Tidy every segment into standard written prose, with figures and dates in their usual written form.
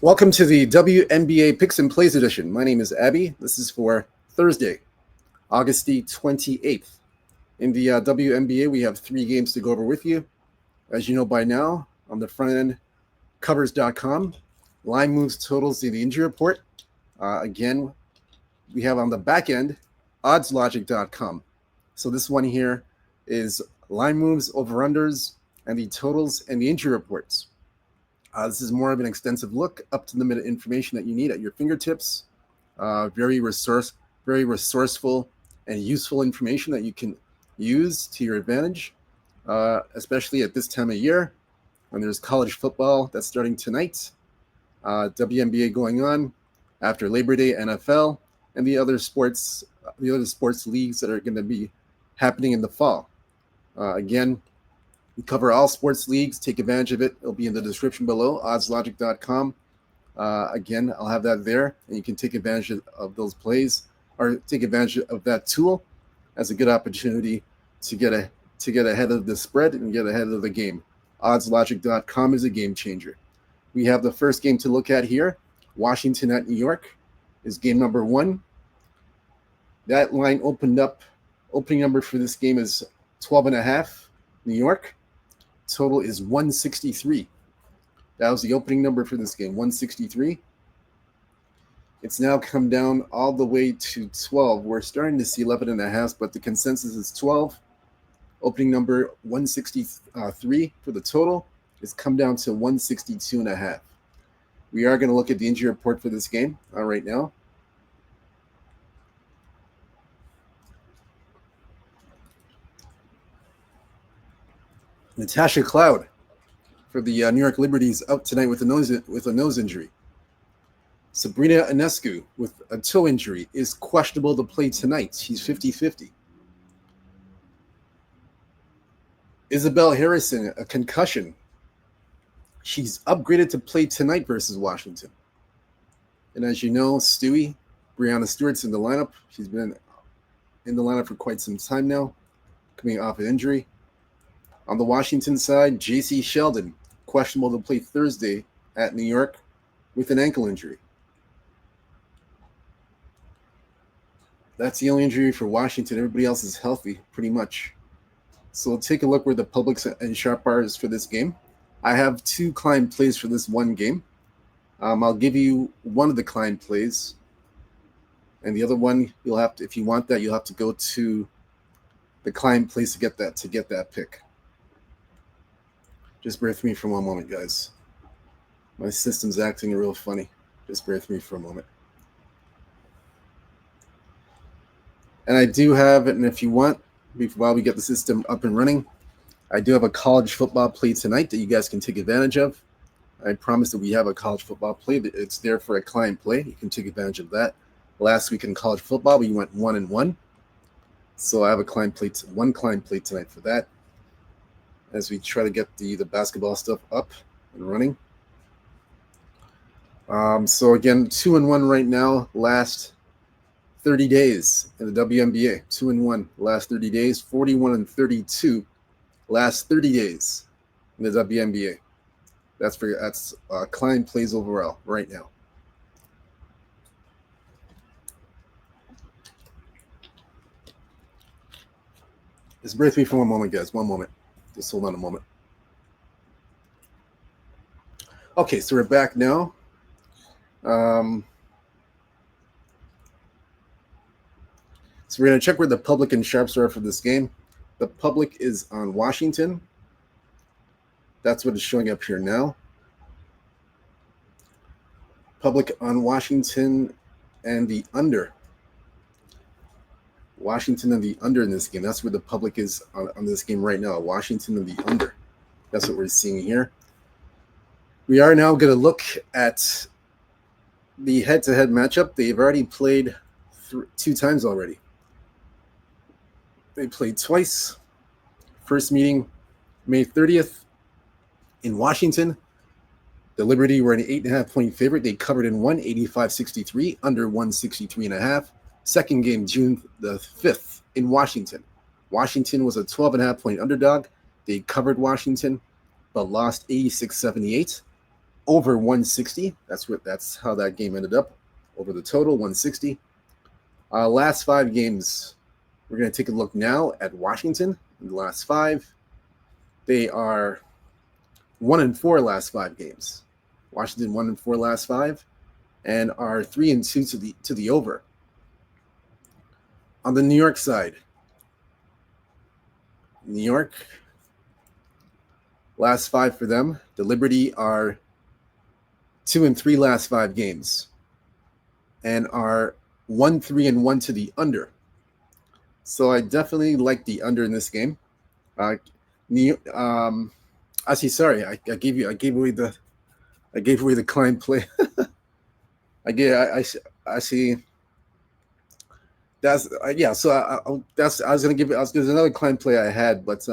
Welcome to the WNBA Picks and Plays edition. My name is Abby. This is for Thursday, August the 28th. In the WNBA, we have three games to go over with you. As you know by now, on the front end, covers.com, line moves, totals, and the injury report. Again, we have on the back end, oddslogic.com. So this one here is line moves, over-unders, and the totals and the injury reports. This is more of an extensive look, up to the minute information that you need at your fingertips. Very resourceful and useful information that you can use to your advantage, especially at this time of year when there's college football that's starting tonight, WNBA going on after Labor Day, NFL, and the other sports leagues that are going to be happening in the fall. Again, we cover all sports leagues. Take advantage of it. It'll be in the description below, oddslogic.com. Again, I'll have that there, and you can take advantage of those plays or take advantage of that tool as a good opportunity to get ahead of the spread and get ahead of the game. Oddslogic.com is a game changer. We have the first game to look at here. Washington at New York is game number 1. That line opening number for this game is 12.5, New York. Total is 163. That was the opening number for this game, 163. It's now come down all the way to 12. We're starting to see 11.5, but the consensus is 12. Opening number 163 for the total. It's come down to 162.5. We are going to look at the injury report for this game right now. Natasha Cloud for the New York Liberties out tonight with a nose injury. Sabrina Ionescu with a toe injury is questionable to play tonight. She's 50-50. Isabel Harrison, a concussion. She's upgraded to play tonight versus Washington. And as you know, Breanna Stewart's in the lineup. She's been in the lineup for quite some time now, coming off an injury. On the Washington side, J.C. Sheldon, questionable to play Thursday at New York with an ankle injury. That's the only injury for Washington. Everybody else is healthy, pretty much. So we'll take a look where the public and sharp are is for this game. I have 2 client plays for this one game. I'll give you one of the client plays. And the other one, you'll have to, if you want that, you'll have to go to the client place to get that pick. Just bear with me for one moment, guys. My system's acting real funny. Just bear with me for a moment. And I do have it, and if you want, while we get the system up and running, I do have a college football play tonight that you guys can take advantage of. I promise that we have a college football play. It's there for a client play. You can take advantage of that. Last week in college football, we went 1-1. So I have one client play tonight for that, as we try to get the basketball stuff up and running. So again, 2-1 right now, last 30 days in the WNBA. 2-1 last 30 days, 41-32 last 30 days in the WNBA. That's client plays overall right now. Just bear with me for one moment, guys. One moment. Just hold on a moment. Okay, so we're back now. So we're going to check where the public and sharps are for this game. The public is on Washington. That's what is showing up here now. Public on Washington and the under. Washington and the under in this game. That's where the public is on this game right now. Washington and the under. That's what we're seeing here. We are now going to look at the head-to-head matchup. They've already played 2 times already. They played twice. First meeting, May 30th in Washington. The Liberty were an 8.5-point favorite. They covered and won 85-63, under 163.5. Second game, June the 5th in Washington. Washington was a 12.5-point underdog. They covered Washington, but lost 86-78. over 160. That's how that game ended up. Over the total 160. Last 5 games, we're going to take a look now at Washington. In the last 5, they are 1-4 last 5 games. Washington 1-4 last 5, and are 3-2 to the over. On the New York side, New York, last 5 for them. The Liberty are 2-3 last 5 games, and are 1-3-1 to the under. So I definitely like the under in this game. Actually, sorry, I gave away the client play. I see. That's yeah. So there's another client play I had, but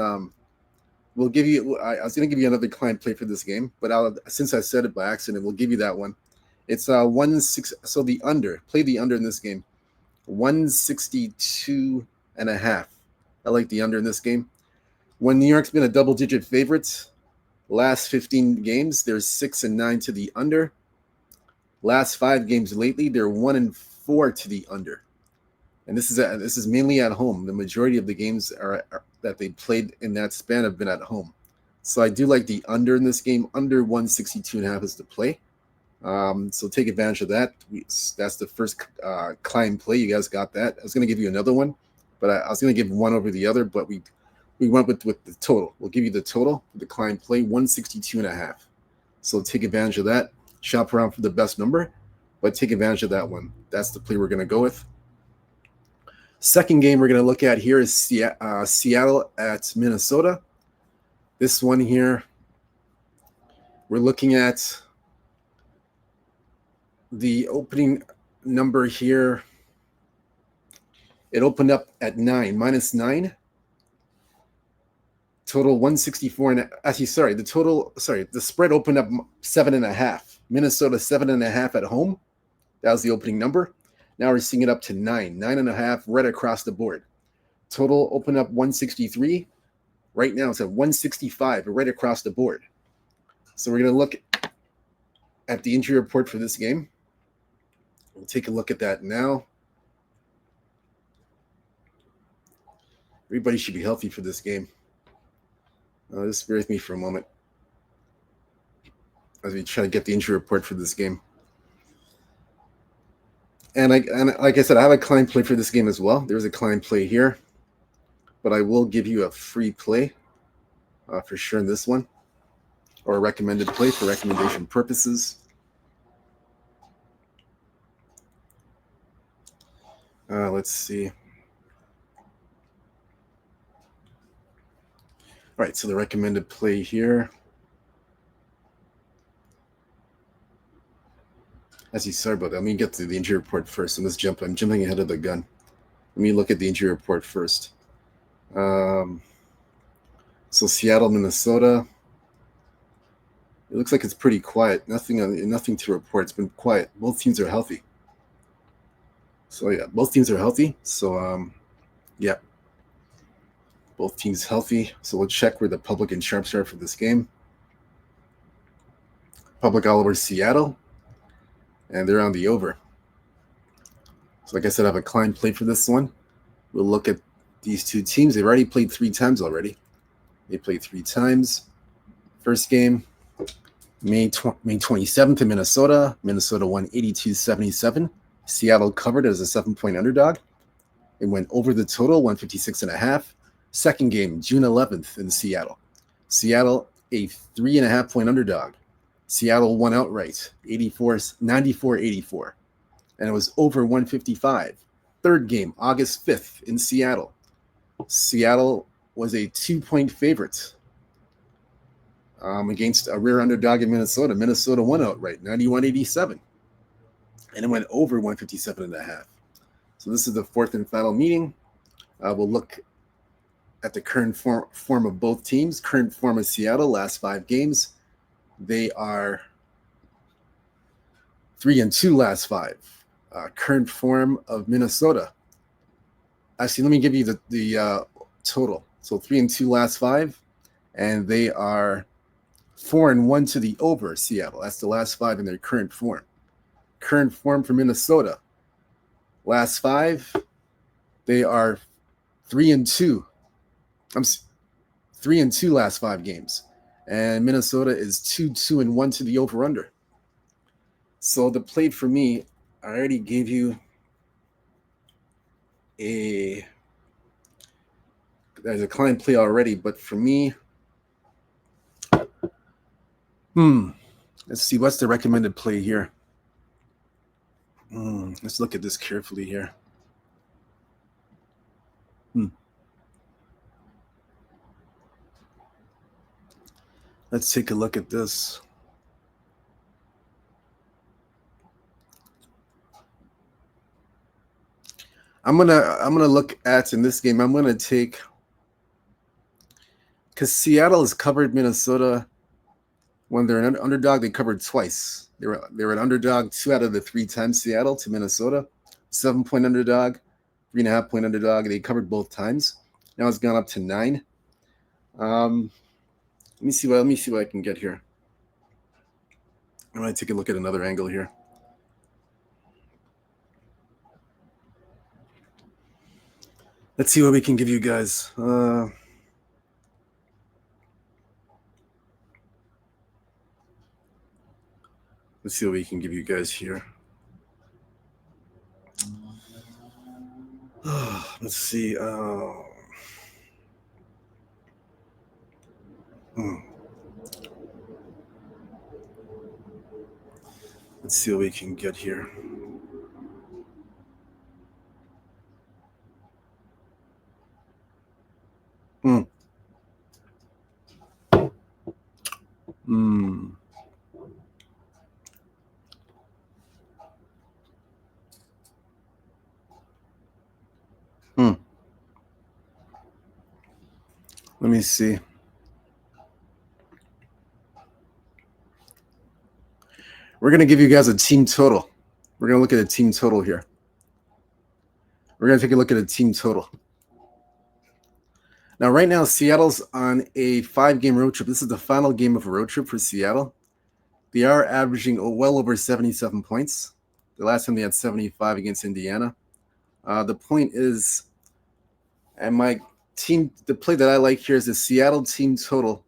we'll give you. I was gonna give you another client play for this game, but since I said it by accident, we'll give you that one. It's 1-6. So the under. Play the under in this game. 162.5. I like the under in this game. When New York's been a double-digit favorite, last 15 games, they're 6-9 to the under. Last 5 games lately, they're 1-4 to the under. And this is mainly at home. The majority of the games that they played in that span have been at home. So I do like the under in this game. Under 162.5 is the play. So take advantage of that. That's the first client play. You guys got that. I was going to give you another one, but I was going to give one over the other, but we went with the total. We'll give you the total, the client play, 162.5. So take advantage of that. Shop around for the best number, but take advantage of that one. That's the play we're going to go with. Second game we're going to look at here is Seattle at Minnesota. This one here, we're looking at the opening number here. It opened up at 9, -9. Total 164. And actually, the spread opened up 7.5. Minnesota 7.5 at home. That was the opening number. Now we're seeing it up to 9.5 right across the board. Total opened up 163. Right now it's at 165 right across the board. So we're going to look at the injury report for this game. We'll take a look at that now. Everybody should be healthy for this game. Just bear with me for a moment as we try to get the injury report for this game. And like I said, I have a client play for this game as well. There's a client play here, but I will give you a free play for sure in this one, or a recommended play for recommendation purposes. Let's see. All right, so the recommended play here. Sorry about that. Let me get to the injury report first. I'm jumping ahead of the gun. Let me look at the injury report first. So Seattle, Minnesota. It looks like it's pretty quiet. Nothing to report. It's been quiet. Both teams are healthy. So yeah, both teams are healthy. So yeah, both teams healthy. So we'll check where the public and sharps are for this game. Public all over Seattle, and they're on the over. So like I said, I have a client play for this one. We'll look at these two teams. They've already played 3 times already. They played 3 times. First game, May 27th in Minnesota. Minnesota won 82-77. Seattle covered as a 7-point underdog. It went over the total, 156.5. Second game, June 11th in Seattle. Seattle, a 3.5-point underdog. Seattle won outright, 94-84. And it was over 155. Third game, August 5th in Seattle. Seattle was a 2-point favorite against a rare underdog in Minnesota. Minnesota won outright, 91-87. And it went over 157.5. So this is the fourth and final meeting. We'll look at the current form of both teams. Current form of Seattle, last 5 games. They are 3-2 last 5. Current form of Minnesota. Actually, let me give you the total. So 3-2 last 5, and they are 4-1 to the over Seattle. That's the last 5 in their current form. Current form for Minnesota. Last 5, they are 3-2. 3-2 last 5 games. And Minnesota is 2-1 to the over-under. So the play for me, I already gave you there's a client play already, but for me, let's see, what's the recommended play here? Let's look at this carefully here. Let's take a look at this. I'm gonna look at in this game. I'm gonna take, because Seattle has covered Minnesota when they're an underdog. They covered twice. They were an underdog 2 out of the 3 times. Seattle to Minnesota, 7-point underdog, 3.5-point underdog. They covered both times. Now it's gone up to 9. Let me see what I can get here. I'm gonna take a look at another angle here. Let's see what we can give you guys. Let's see what we can give you guys here. Let's see. Let's see what we can get here. Let me see. We're going to give you guys a team total. We're going to look at a team total here. We're going to take a look at a team total. Now, right now, Seattle's on a 5-game road trip. This is the final game of a road trip for Seattle. They are averaging well over 77 points. The last time they had 75 against Indiana. The point is, and my team, the play that I like here is the Seattle team total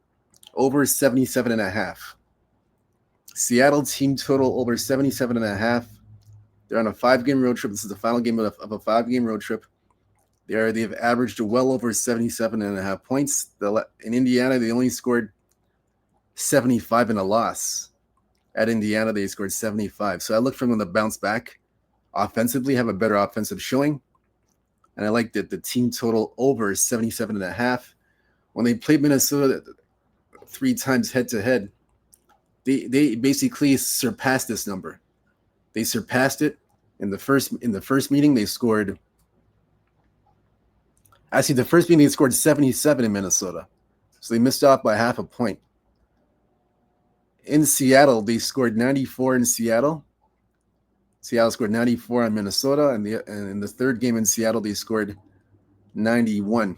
over 77.5. Seattle team total over 77.5. They're on a 5-game road trip. This is the final game of a 5-game road trip. They've averaged well over 77.5 points. In Indiana, they only scored 75 in a loss. At Indiana, they scored 75. So I look for them to bounce back offensively, have a better offensive showing. And I like that the team total over 77.5. When they played Minnesota 3 times head-to-head, they basically surpassed this number. They surpassed it in the first meeting. They scored. Actually, the first meeting they scored 77 in Minnesota, so they missed off by half a point. In Seattle, they scored 94 in Seattle. Seattle scored 94 on Minnesota, and in the third game in Seattle, they scored 91.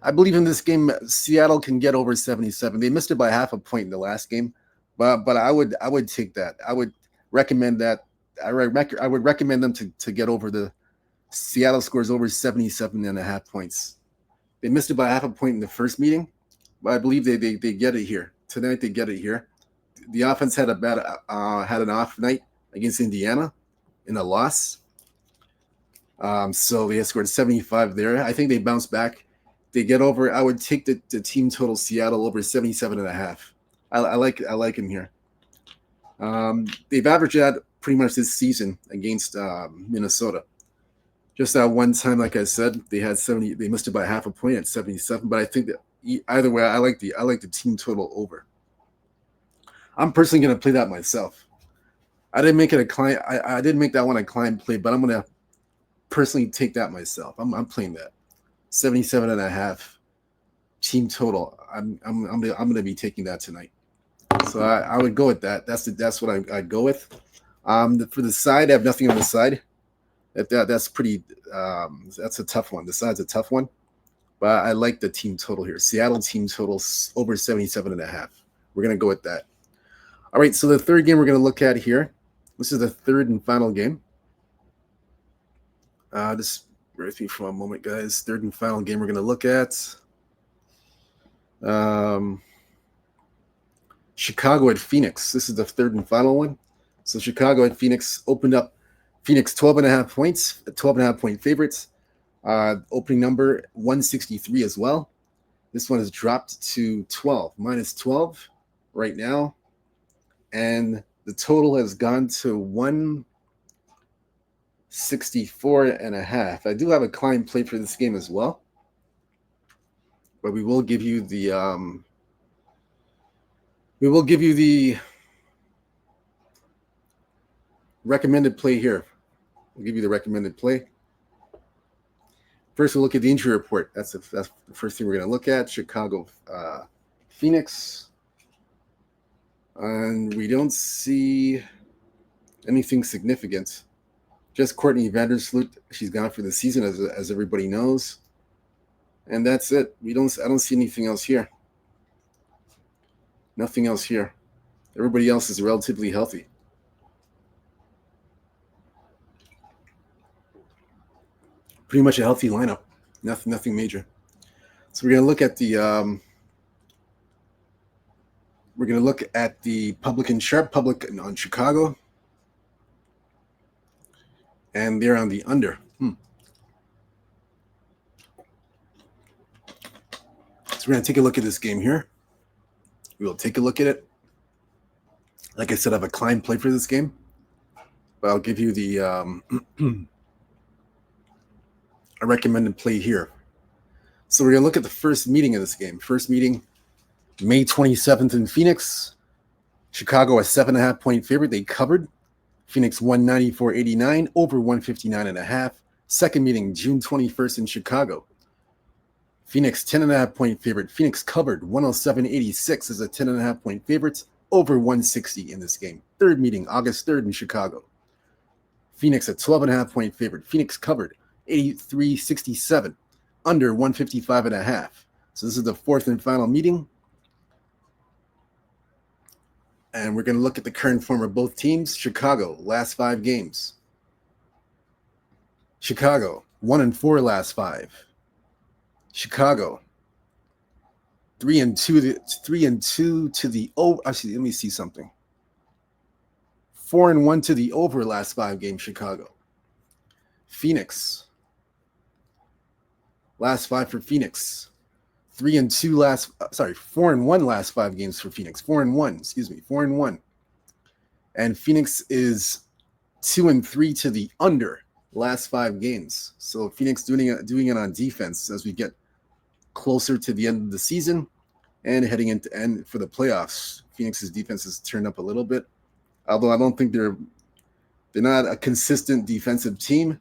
I believe in this game, Seattle can get over 77. They missed it by half a point in the last game, but I would take that. I would recommend that. I would recommend them to get over the Seattle scores over 77.5 points. They missed it by half a point in the first meeting, but I believe they get it here tonight. They get it here. The offense had an off night against Indiana in a loss. So they scored 75 there. I think they bounced back. They get over. I would take the team total Seattle over 77.5. I like them here. They've averaged that pretty much this season against Minnesota. Just that one time, like I said, they had 70. They missed it by half a point at 77. But I think that either way, I like the team total over. I'm personally going to play that myself. I didn't make it a client. I didn't make that one a client play, but I'm going to personally take that myself. I'm playing that 77.5 team total. I'm going to be taking that tonight. So I would go with that. That's what I'd go with. For the side, I have nothing on the side. That's pretty. That's a tough one. The side's a tough one. but I like the team total here. Seattle team total over 77.5. We're going to go with that. All right, so the third game we're going to look at here. This is the third and final game. Just bear with me for a moment, guys. Third and final game we're going to look at. Chicago at Phoenix. This is the third and final one. So Chicago at Phoenix opened up. Phoenix 12.5 points, 12.5 point favorites. Opening number 163 as well. This one has dropped to 12, minus 12 right now. And the total has gone to 164.5. I do have a client play for this game as well. But we will give you the recommended play here. We'll give you the recommended play. First, we'll look at the injury report. That's the first thing we're going to look at. Chicago, Phoenix. And we don't see anything significant. Just Courtney Vandersloot. She's gone for the season, as everybody knows. And that's it. I don't see anything else here. Nothing else here. Everybody else is relatively healthy. Pretty much a healthy lineup. Nothing major. So we're going to look at the public and sharp public on Chicago. And they're on the under. So we're going to take a look at this game here. We will take a look at it. Like I said, I have a client play for this game. But I'll give you the a recommended play here. So we're going to look at the first meeting of this game. First meeting, May 27th in Phoenix. Chicago a 7.5 point favorite. They covered. Phoenix 194.89 over 159.5. Second meeting, June 21st in Chicago. Phoenix 10.5 point favorite. Phoenix covered 107.86 as a 10.5 point favorite over 160 in this game. Third meeting, August 3rd in Chicago. Phoenix a 12.5 point favorite. Phoenix covered 83.67 under 155.5. So this is the fourth and final meeting. And we're going to look at the current form of both teams. Chicago, last 5 games. Chicago, 1-4 last 5. Chicago, 3-2 to the over. Actually, let me see something. 4-1 to the over last 5 games. Chicago. Phoenix, last 5 for Phoenix. 4-1 last 5 games for Phoenix. 4-1. And Phoenix is 2-3 to the under last 5 games. So Phoenix doing it on defense as we get closer to the end of the season and heading into end for the playoffs. Phoenix's defense has turned up a little bit, although I don't think they're not a consistent defensive team.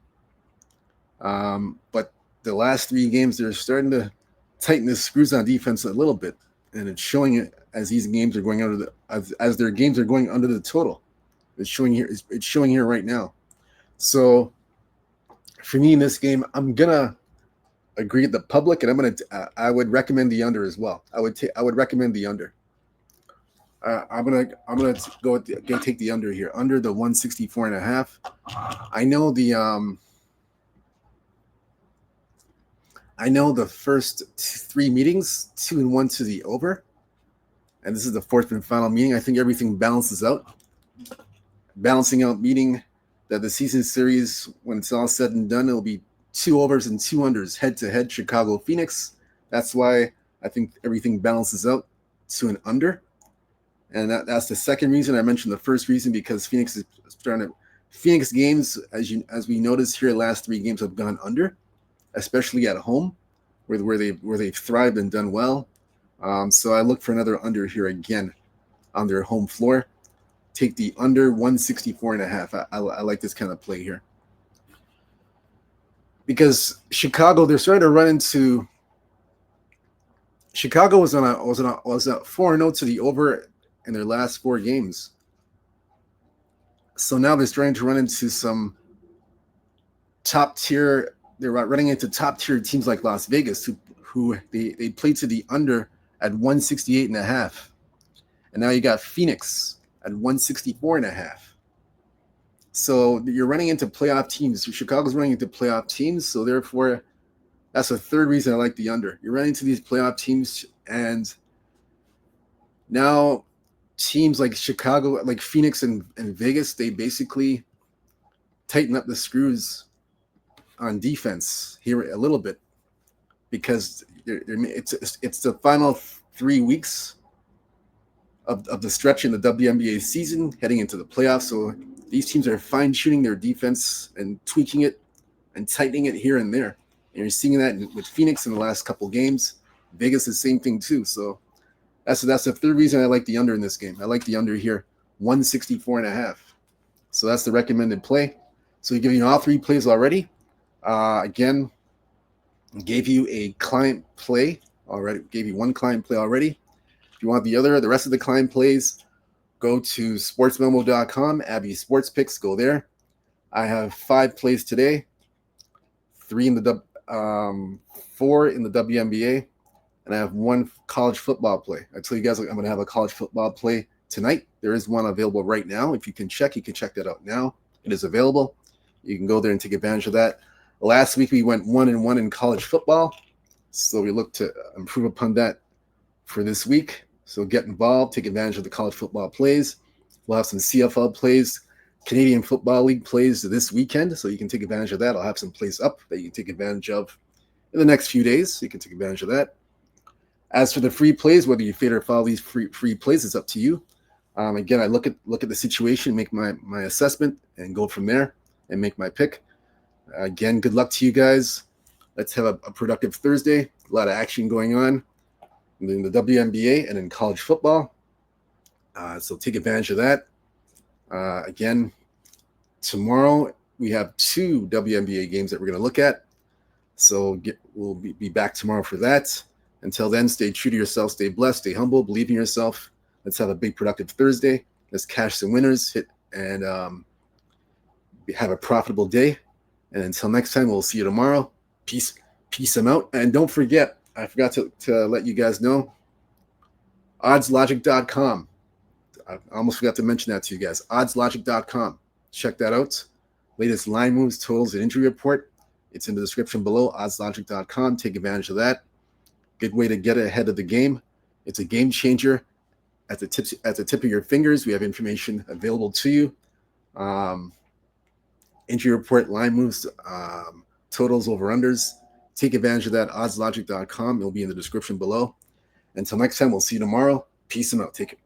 But the last 3 games they're starting to tighten the screws on defense a little bit, and it's showing it as these games are going under as their games are going under the total. It's showing here right now. So for me in this game, I'm gonna agree with the public, and I would recommend the under as well. I would recommend the under. I'm gonna take the under here, under the 164.5. I know the first 3 meetings, 2-1 to the over, and this is the fourth and final meeting. I think everything balances out. Balancing out meaning that the season series, when it's all said and done, it'll be 2 overs and 2 unders head-to-head, Chicago, Phoenix. That's why I think everything balances out to an under. And that's the second reason. I mentioned the first reason because Phoenix games, as we noticed here, last 3 games have gone under, especially at home, where they've thrived and done well. So I look for another under here again on their home floor. Take the under 164.5. I like this kind of play here. Because Chicago, they're starting to run into. Chicago was a 4-0 to the over in their last 4 games. So now they're starting to run into some top tier. They're running into top tier teams like Las Vegas, who who they played to the under at 168.5. And now you got Phoenix at 164.5. So you're running into playoff teams. Chicago's running into playoff teams. So therefore, that's the third reason I like the under. You're running into these playoff teams, and now teams like Chicago, like Phoenix and Vegas, they basically tighten up the screws on defense here a little bit, because it's the final 3 weeks of the stretch in the WNBA season heading into the playoffs. So these teams are fine-tuning their defense and tweaking it and tightening it here and there. And you're seeing that with Phoenix in the last couple games. Vegas, the same thing too. So that's the third reason I like the under in this game. I like the under here, 164.5. So that's the recommended play. So we give you all three plays already. Again, gave you a client play already. Gave you one client play already. If you want the rest of the client plays, go to sportsmemo.com, Abby Sports Picks, go there. I have 5 plays today, 4 in the WNBA, and I have 1 college football play. I tell you guys I'm going to have a college football play tonight. There is one available right now. If you can check that out now. It is available. You can go there and take advantage of that. Last week we went 1-1 in college football, so we look to improve upon that for this week. So get involved, take advantage of the college football plays. We'll have some CFL plays, Canadian Football League plays this weekend, so you can take advantage of that. I'll have some plays up that you can take advantage of in the next few days, so you can take advantage of that. As for the free plays, whether you fade or follow these free plays, it's up to you. Again, I look at the situation, make my assessment, and go from there and make my pick. Again, good luck to you guys. Let's have a productive Thursday. A lot of action going on in the WNBA and in college football. So take advantage of that. Again, tomorrow we have 2 WNBA games that we're going to look at. So we'll be back tomorrow for that. Until then, stay true to yourself, stay blessed, stay humble, believe in yourself. Let's have a big productive Thursday. Let's cash some winners, hit and have a profitable day. And until next time, we'll see you tomorrow. Peace them out. And don't forget, I forgot to let you guys know, oddslogic.com. I almost forgot to mention that to you guys. Oddslogic.com. Check that out. Latest line moves, totals, and injury report. It's in the description below, oddslogic.com. Take advantage of that. Good way to get ahead of the game. It's a game changer. At the tip of your fingers, we have information available to you. Injury report, line moves, totals, over-unders. Take advantage of that, oddslogic.com. It'll be in the description below. Until next time, we'll see you tomorrow. Peace and out. Take it.